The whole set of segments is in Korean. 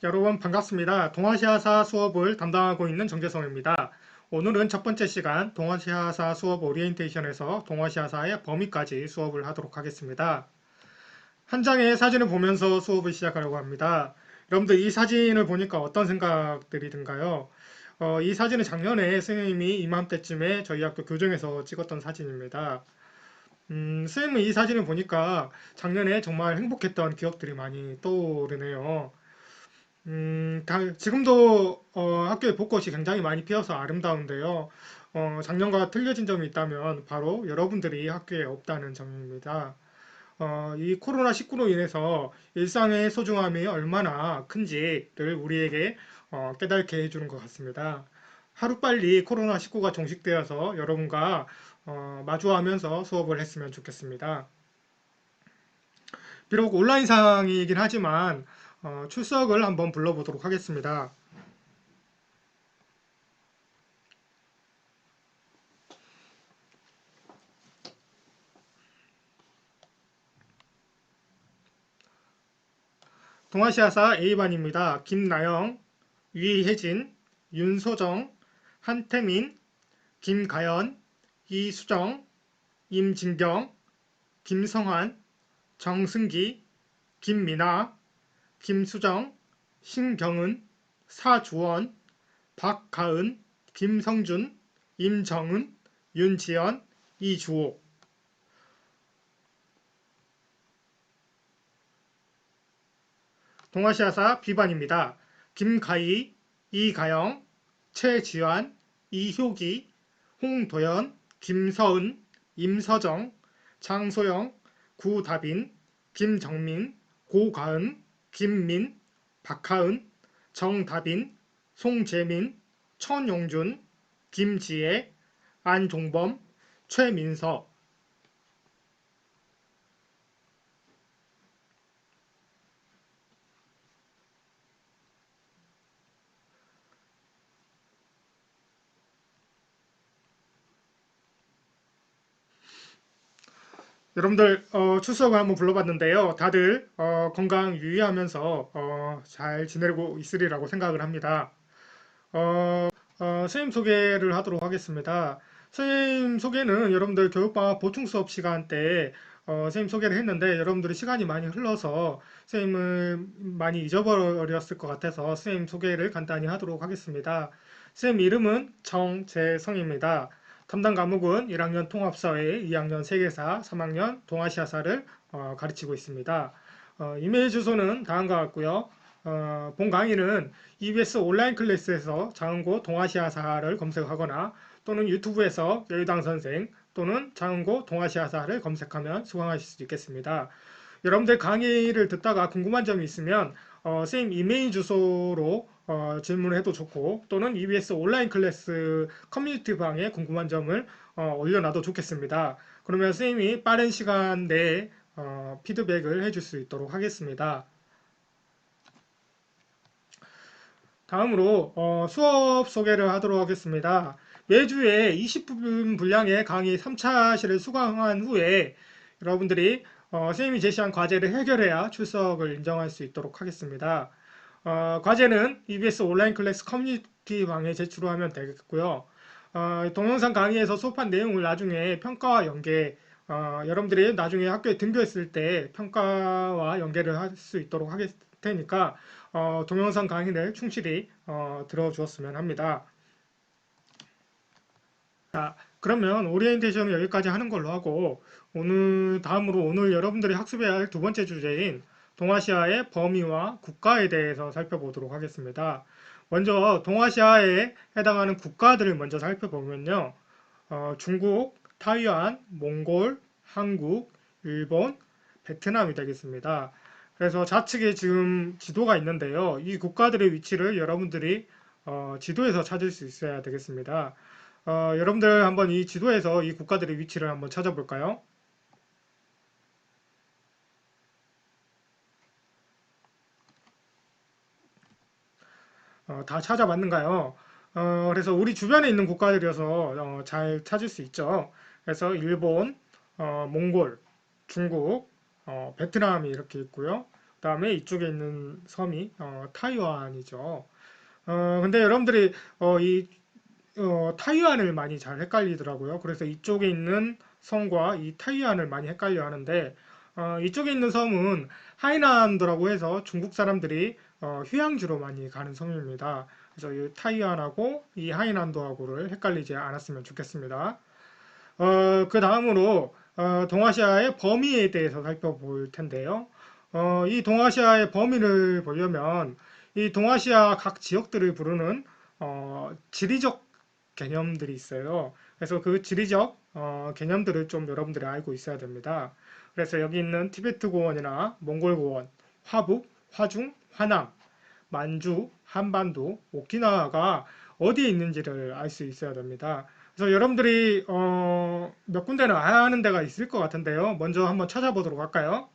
여러분 반갑습니다. 동아시아사 수업을 담당하고 있는 정재성입니다. 오늘은 첫 번째 시간 동아시아사 수업 오리엔테이션에서 동아시아사의 범위까지 수업을 하도록 하겠습니다. 한 장의 사진을 보면서 수업을 시작하려고 합니다. 여러분들 이 사진을 보니까 어떤 생각들이 든가요? 이 사진은 작년에 선생님이 이맘때쯤에 저희 학교 교정에서 찍었던 사진입니다. 선생님은 이 사진을 보니까 작년에 정말 행복했던 기억들이 많이 떠오르네요. 지금도 학교에 벚꽃이 굉장히 많이 피어서 아름다운데요. 작년과 틀려진 점이 있다면 바로 여러분들이 학교에 없다는 점입니다. 이 코로나19로 인해서 일상의 소중함이 얼마나 큰지를 우리에게 깨닫게 해주는 것 같습니다. 하루빨리 코로나19가 종식되어서 여러분과 마주하면서 수업을 했으면 좋겠습니다. 비록 온라인상이긴 하지만 출석을 한번 불러보도록 하겠습니다. 동아시아사 A반입니다. 김나영, 위혜진, 윤소정, 한태민, 김가연, 이수정, 임진경, 김성환, 정승기, 김미나, 김수정, 신경은, 사주원, 박가은, 김성준, 임정은, 윤지연, 이주호. 동아시아사 B반입니다. 김가희, 이가영, 최지환, 이효기, 홍도연, 김서은, 임서정, 장소영, 구다빈, 김정민, 고가은, 김민, 박하은, 정다빈, 송재민, 천용준, 김지혜, 안종범, 최민서. 여러분들 출석을 한번 불러봤는데요. 다들 건강 유의하면서 잘 지내고 있으리라고 생각을 합니다. 선생님 소개를 하도록 하겠습니다. 선생님 소개는 여러분들 교육방학 보충 수업 시간 때 선생님 소개를 했는데 여러분들이 시간이 많이 흘러서 선생님을 많이 잊어버렸을 것 같아서 선생님 소개를 간단히 하도록 하겠습니다. 선생님 이름은 정재성입니다. 담당 과목은 1학년 통합사회, 2학년 세계사, 3학년 동아시아사를 가르치고 있습니다. 이메일 주소는 다음과 같고요. 본 강의는 EBS 온라인 클래스에서 장은고 동아시아사를 검색하거나 또는 유튜브에서 여유당 선생 또는 장은고 동아시아사를 검색하면 수강하실 수 있겠습니다. 여러분들 강의를 듣다가 궁금한 점이 있으면 선생님 이메일 주소로 질문을 해도 좋고 또는 EBS 온라인 클래스 커뮤니티 방에 궁금한 점을 올려놔도 좋겠습니다. 그러면 선생님이 빠른 시간 내에 피드백을 해줄 수 있도록 하겠습니다. 다음으로 수업 소개를 하도록 하겠습니다. 매주에 20분 분량의 강의 3차시를 수강한 후에 여러분들이 선생님이 제시한 과제를 해결해야 출석을 인정할 수 있도록 하겠습니다. 과제는 EBS 온라인 클래스 커뮤니티 방에 제출하면 되겠고요. 동영상 강의에서 수업한 내용을 나중에 평가와 연계, 여러분들이 나중에 학교에 등교했을 때 평가와 연계를 할 수 있도록 하겠 테니까 동영상 강의를 충실히 들어주었으면 합니다. 자, 그러면 오리엔테이션은 여기까지 하는 걸로 하고 다음으로 오늘 여러분들이 학습해야 할 두 번째 주제인 동아시아의 범위와 국가에 대해서 살펴보도록 하겠습니다. 먼저 동아시아에 해당하는 국가들을 먼저 살펴보면요. 중국, 타이완, 몽골, 한국, 일본, 베트남이 되겠습니다. 그래서 좌측에 지금 지도가 있는데요. 이 국가들의 위치를 여러분들이 지도에서 찾을 수 있어야 되겠습니다. 여러분들 한번 이 지도에서 이 국가들의 위치를 한번 찾아볼까요? 다 찾아봤는가요? 그래서 우리 주변에 있는 국가들이어서 잘 찾을 수 있죠. 그래서 일본, 몽골, 중국, 베트남이 이렇게 있고요. 그다음에 이쪽에 있는 섬이 타이완이죠. 근데 여러분들이 이 타이완을 많이 잘 헷갈리더라고요. 그래서 이쪽에 있는 섬과 이 타이완을 많이 헷갈려 하는데 이쪽에 있는 섬은 하이난도라고 해서 중국 사람들이 휴양지로 많이 가는 섬입니다. 그래서 이 타이완하고 이 하이난도하고를 헷갈리지 않았으면 좋겠습니다. 그 다음으로 동아시아의 범위에 대해서 살펴볼 텐데요. 이 동아시아의 범위를 보려면 이 동아시아 각 지역들을 부르는 지리적 개념들이 있어요. 그래서 그 지리적 개념들을 좀 여러분들이 알고 있어야 됩니다. 그래서 여기 있는 티베트 고원이나 몽골 고원, 화북, 화중, 화남, 만주, 한반도, 오키나와가 어디에 있는지를 알 수 있어야 됩니다. 그래서 여러분들이 몇 군데는 아는 데가 있을 것 같은데요. 먼저 한번 찾아보도록 할까요?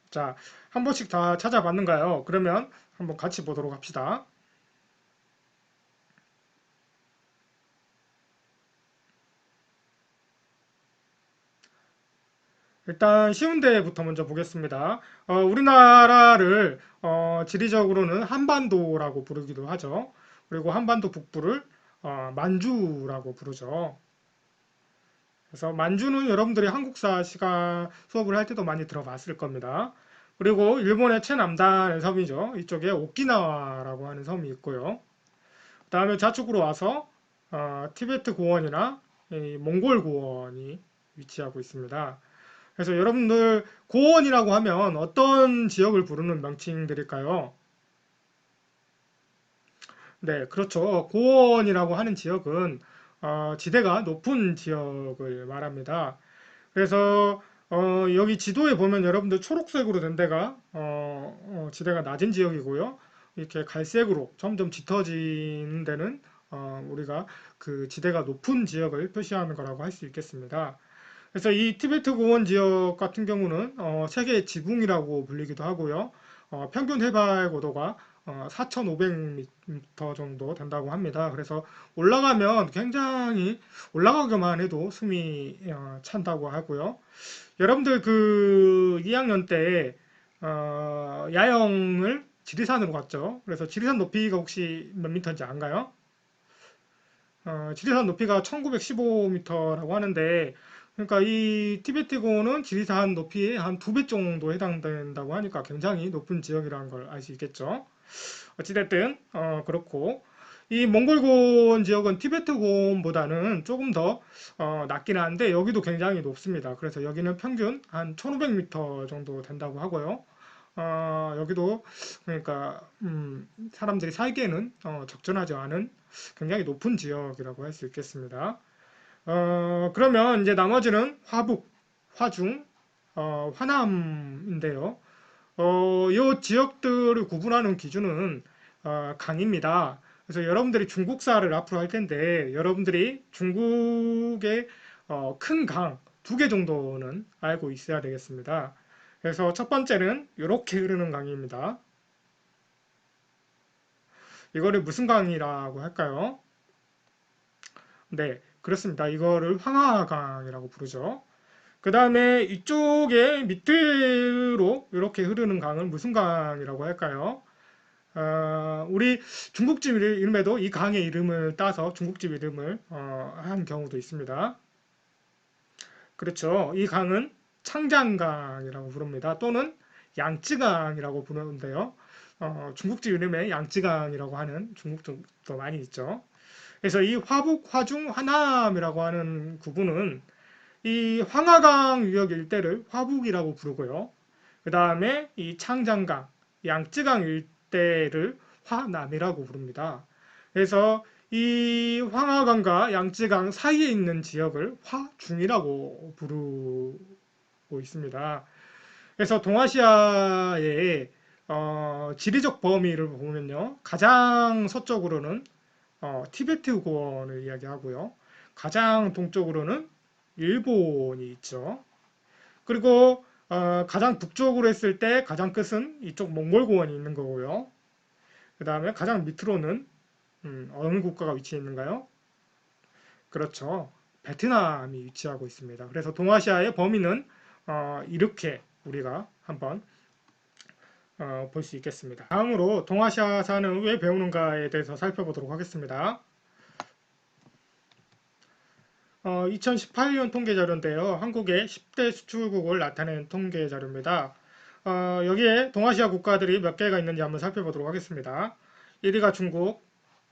자, 한 번씩 다 찾아봤는가요? 그러면 한번 같이 보도록 합시다. 일단 쉬운 데부터 먼저 보겠습니다. 우리나라를 지리적으로는 한반도라고 부르기도 하죠. 그리고 한반도 북부를 만주라고 부르죠. 그래서 만주는 여러분들이 한국사 시간 수업을 할 때도 많이 들어봤을 겁니다. 그리고 일본의 최남단의 섬이죠. 이쪽에 오키나와라고 하는 섬이 있고요. 그 다음에 좌측으로 와서 티베트 고원이나 이 몽골 고원이 위치하고 있습니다. 그래서 여러분들 고원이라고 하면 어떤 지역을 부르는 명칭들일까요? 네, 그렇죠. 고원이라고 하는 지역은 지대가 높은 지역을 말합니다. 그래서 여기 지도에 보면 여러분들 초록색으로 된 데가 지대가 낮은 지역이고요. 이렇게 갈색으로 점점 짙어지는 데는 우리가 그 지대가 높은 지역을 표시하는 거라고 할 수 있겠습니다. 그래서 이 티베트 고원 지역 같은 경우는 세계 지붕이라고 불리기도 하고요. 평균 해발 고도가 4,500m 정도 된다고 합니다. 그래서 올라가면 굉장히 올라가기만 해도 숨이 찬다고 하고요. 여러분들 그 2학년 때 야영을 지리산으로 갔죠. 그래서 지리산 높이가 혹시 몇 미터인지 안가요? 지리산 높이가 1915m라고 하는데, 그러니까 이 티베트고는 지리산 높이의 한 2배 정도 해당된다고 하니까 굉장히 높은 지역이라는 걸 알 수 있겠죠. 어찌됐든, 그렇고, 이 몽골곤 지역은 티베트곤보다는 조금 더 낮긴 한데, 여기도 굉장히 높습니다. 그래서 여기는 평균 한 1500m 정도 된다고 하고요. 여기도 그러니까 사람들이 살기에는 적절하지 않은 굉장히 높은 지역이라고 할 수 있겠습니다. 그러면 이제 나머지는 화북, 화중, 화남인데요. 이 지역들을 구분하는 기준은 강입니다. 그래서 여러분들이 중국사를 앞으로 할 텐데 여러분들이 중국의 큰 강 두 개 정도는 알고 있어야 되겠습니다. 그래서 첫 번째는 이렇게 흐르는 강입니다. 이거를 무슨 강이라고 할까요? 네, 그렇습니다. 이거를 황하강이라고 부르죠. 그 다음에 이쪽에 밑으로 이렇게 흐르는 강은 무슨 강이라고 할까요? 우리 중국집 이름에도 이 강의 이름을 따서 중국집 이름을 한 경우도 있습니다. 그렇죠. 이 강은 창장강이라고 부릅니다. 또는 양쯔강이라고 부르는데요. 중국집 이름에 양쯔강이라고 하는 중국도 많이 있죠. 그래서 이 화북, 화중, 화남이라고 하는 구분은 이 황하강 유역 일대를 화북이라고 부르고요. 그 다음에 이 창장강, 양쯔강 일대를 화남이라고 부릅니다. 그래서 이 황하강과 양쯔강 사이에 있는 지역을 화중이라고 부르고 있습니다. 그래서 동아시아의 지리적 범위를 보면요. 가장 서쪽으로는 티베트 고원을 이야기하고요. 가장 동쪽으로는 일본이 있죠. 그리고 가장 북쪽으로 했을 때 가장 끝은 이쪽 몽골 고원이 있는 거고요. 그 다음에 가장 밑으로는 어느 국가가 위치해 있는가요? 그렇죠. 베트남이 위치하고 있습니다. 그래서 동아시아의 범위는 이렇게 우리가 한번 볼 수 있겠습니다. 다음으로 동아시아사는 왜 배우는가에 대해서 살펴보도록 하겠습니다. 2018년 통계 자료인데요. 한국의 10대 수출국을 나타낸 통계 자료입니다. 여기에 동아시아 국가들이 몇 개가 있는지 한번 살펴보도록 하겠습니다. 1위가 중국,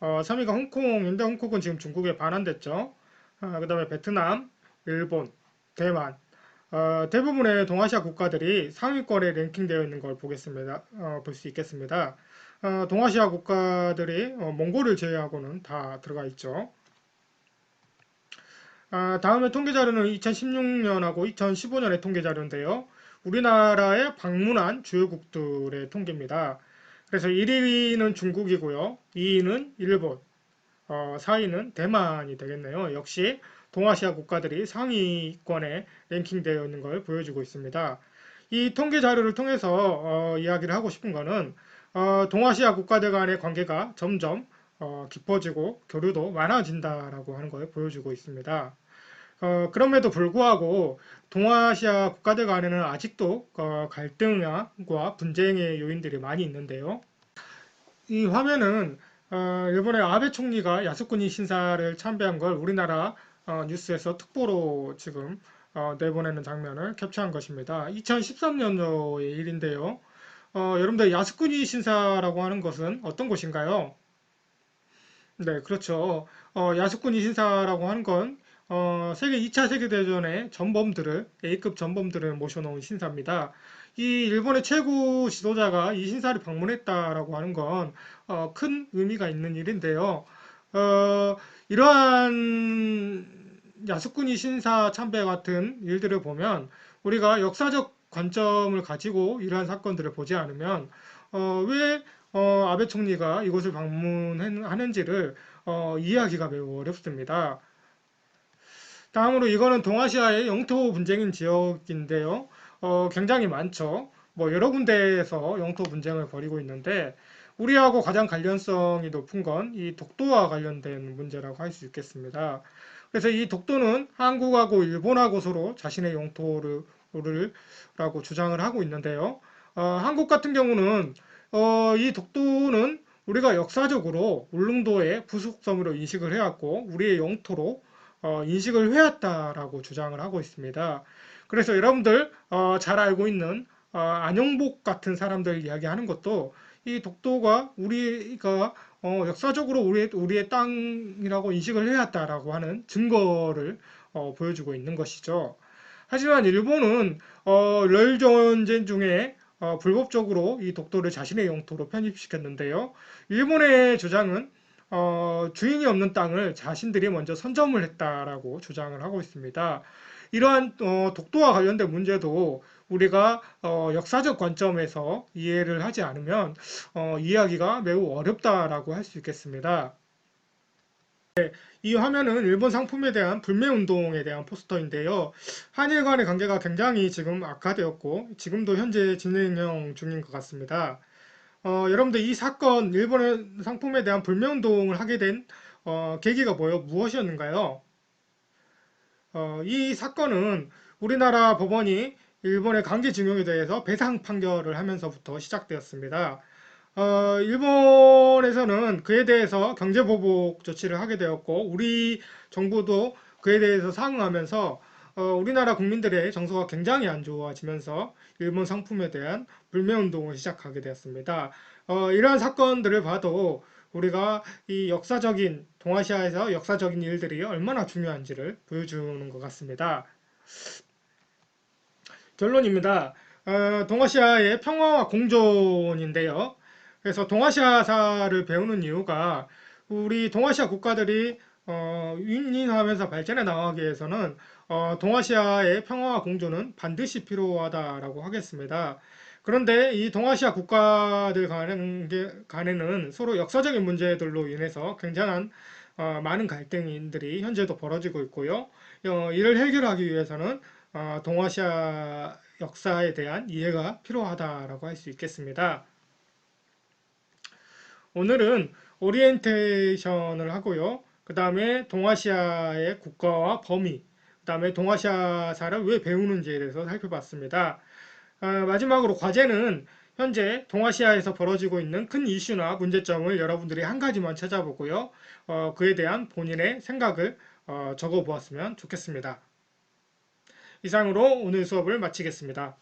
3위가 홍콩인데 홍콩은 지금 중국에 반환됐죠. 그 다음에 베트남, 일본, 대만. 대부분의 동아시아 국가들이 상위권에 랭킹되어 있는 걸 보겠습니다. 볼 수 있겠습니다. 동아시아 국가들이 몽골을 제외하고는 다 들어가 있죠. 다음에 통계 자료는 2016년하고 2015년의 통계 자료인데요. 우리나라에 방문한 주요국들의 통계입니다. 그래서 1위는 중국이고요. 2위는 일본, 4위는 대만이 되겠네요. 역시 동아시아 국가들이 상위권에 랭킹되어 있는 걸 보여주고 있습니다. 이 통계 자료를 통해서 이야기를 하고 싶은 거는 동아시아 국가들 간의 관계가 점점 깊어지고 교류도 많아진다라고 하는 걸 보여주고 있습니다. 그럼에도 불구하고 동아시아 국가들 간에는 아직도 갈등과 분쟁의 요인들이 많이 있는데요. 이 화면은 일본의 아베 총리가 야스쿠니 신사를 참배한 걸 우리나라 뉴스에서 특보로 지금 내보내는 장면을 캡처한 것입니다. 2013년도의 일인데요. 여러분들 야스쿠니 신사라고 하는 것은 어떤 곳인가요? 네, 그렇죠. 야스쿠니 신사라고 하는 건 세계 2차 세계대전의 전범들을 A급 전범들을 모셔놓은 신사입니다. 이 일본의 최고 지도자가 이 신사를 방문했다라고 하는 건 큰 의미가 있는 일인데요. 이러한 야스쿠니 신사 참배 같은 일들을 보면 우리가 역사적 관점을 가지고 이러한 사건들을 보지 않으면 왜 아베 총리가 이곳을 방문하는지를 이해하기가 매우 어렵습니다. 다음으로 이거는 동아시아의 영토 분쟁인 지역인데요. 굉장히 많죠. 뭐 여러 군데에서 영토 분쟁을 벌이고 있는데 우리하고 가장 관련성이 높은 건 이 독도와 관련된 문제라고 할 수 있겠습니다. 그래서 이 독도는 한국하고 일본하고 서로 자신의 영토를 라고 주장을 하고 있는데요. 한국 같은 경우는 이 독도는 우리가 역사적으로 울릉도의 부속섬으로 인식을 해왔고 우리의 영토로 인식을 해왔다라고 주장을 하고 있습니다. 그래서 여러분들 잘 알고 있는 안영복 같은 사람들 이야기하는 것도 이 독도가 우리가 역사적으로 우리의 땅이라고 인식을 해왔다라고 하는 증거를 보여주고 있는 것이죠. 하지만 일본은 럴 전쟁 중에 불법적으로 이 독도를 자신의 영토로 편입시켰는데요. 일본의 주장은 주인이 없는 땅을 자신들이 먼저 선점을 했다라고 주장을 하고 있습니다. 이러한 독도와 관련된 문제도 우리가 역사적 관점에서 이해를 하지 않으면 이해하기가 매우 어렵다라고 할 수 있겠습니다. 이 화면은 일본 상품에 대한 불매 운동에 대한 포스터인데요. 한일 간의 관계가 굉장히 지금 악화되었고 지금도 현재 진행 중인 것 같습니다. 여러분들 이 사건 일본의 상품에 대한 불매 운동을 하게 된 계기가 무엇이었는가요? 이 사건은 우리나라 법원이 일본의 강제징용에 대해서 배상 판결을 하면서부터 시작되었습니다. 일본에서는 그에 대해서 경제보복 조치를 하게 되었고, 우리 정부도 그에 대해서 상응하면서 우리나라 국민들의 정서가 굉장히 안 좋아지면서 일본 상품에 대한 불매운동을 시작하게 되었습니다. 이러한 사건들을 봐도 우리가 이 역사적인, 동아시아에서 역사적인 일들이 얼마나 중요한지를 보여주는 것 같습니다. 결론입니다. 동아시아의 평화와 공존인데요. 그래서 동아시아사를 배우는 이유가 우리 동아시아 국가들이 윈윈하면서 발전해 나가기 위해서는 동아시아의 평화와 공존은 반드시 필요하다라고 하겠습니다. 그런데 이 동아시아 국가들 간에는 서로 역사적인 문제들로 인해서 굉장한 많은 갈등들이 현재도 벌어지고 있고요. 이를 해결하기 위해서는 동아시아 역사에 대한 이해가 필요하다라고 할 수 있겠습니다. 오늘은 오리엔테이션을 하고요. 그 다음에 동아시아의 국가와 범위, 그 다음에 동아시아사를 왜 배우는지에 대해서 살펴봤습니다. 마지막으로 과제는 현재 동아시아에서 벌어지고 있는 큰 이슈나 문제점을 여러분들이 한 가지만 찾아보고요. 그에 대한 본인의 생각을 적어 보았으면 좋겠습니다. 이상으로 오늘 수업을 마치겠습니다.